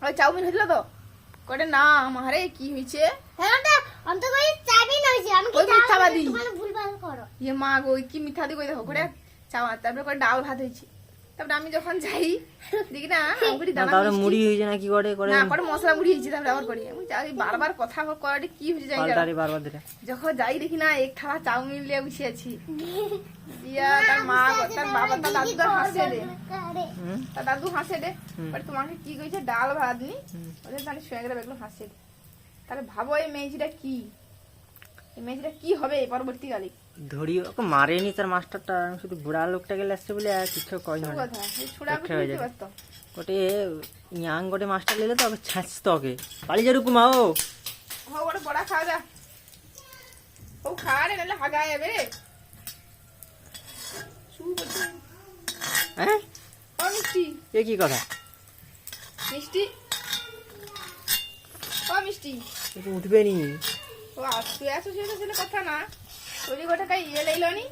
ওই চাউমিন হয়েছিল তো করে না আমারে কি হয়েছে ওই মিথ্যাবাদী ইয়ে মা গো কি মিথ্যা দি কই দেখো করে তারপরে করে ডাল ভাত হয়েছে তারপরে আমি যখন যাই দেখি না তারপরে মুড়ি হয়েছে না কি করে করে না করে মশলা মুড়ি হয়েছে তারপরে আবার করি আমি যাই বারবার কথা করাটা কি হয়েছে যাই বারবার দিলে যখন যাই দেখি না এক থালা চাউমিন লিয়ে বসে আছি দিয়া তার মা তার বাবা তার দাদু তো হাসে রে তার দাদু হাসে রে তোমাকে কি কইছে ডাল ভাত নি ওদের তাহলে শুয়ে গেলে দেখলো হাসে রে তাহলে ভাবো এই মেয়েটা কি হবে পরবর্তীকালে ধরি ওকে মারেনি তার মাস্টারটা শুধু বুড়া লোকটা গেলে আসছে বলে আর কিছু কয় না ওটে ইয়াং গোটে মাস্টার লেলে তো ওকে ছাঁচতো ওকে পালিয়ে যা রুকুমা ও ওটা বড়া খাওয়া যা ও খা রে নাহলে হাগা যাবে হ্যাঁ ও মিষ্টি এ কি কথা মিষ্টি ও মিষ্টি উঠবে নি ও তুই আসো সেটা কথা না ওই গোটা কাই ইয়ে লাইলো নি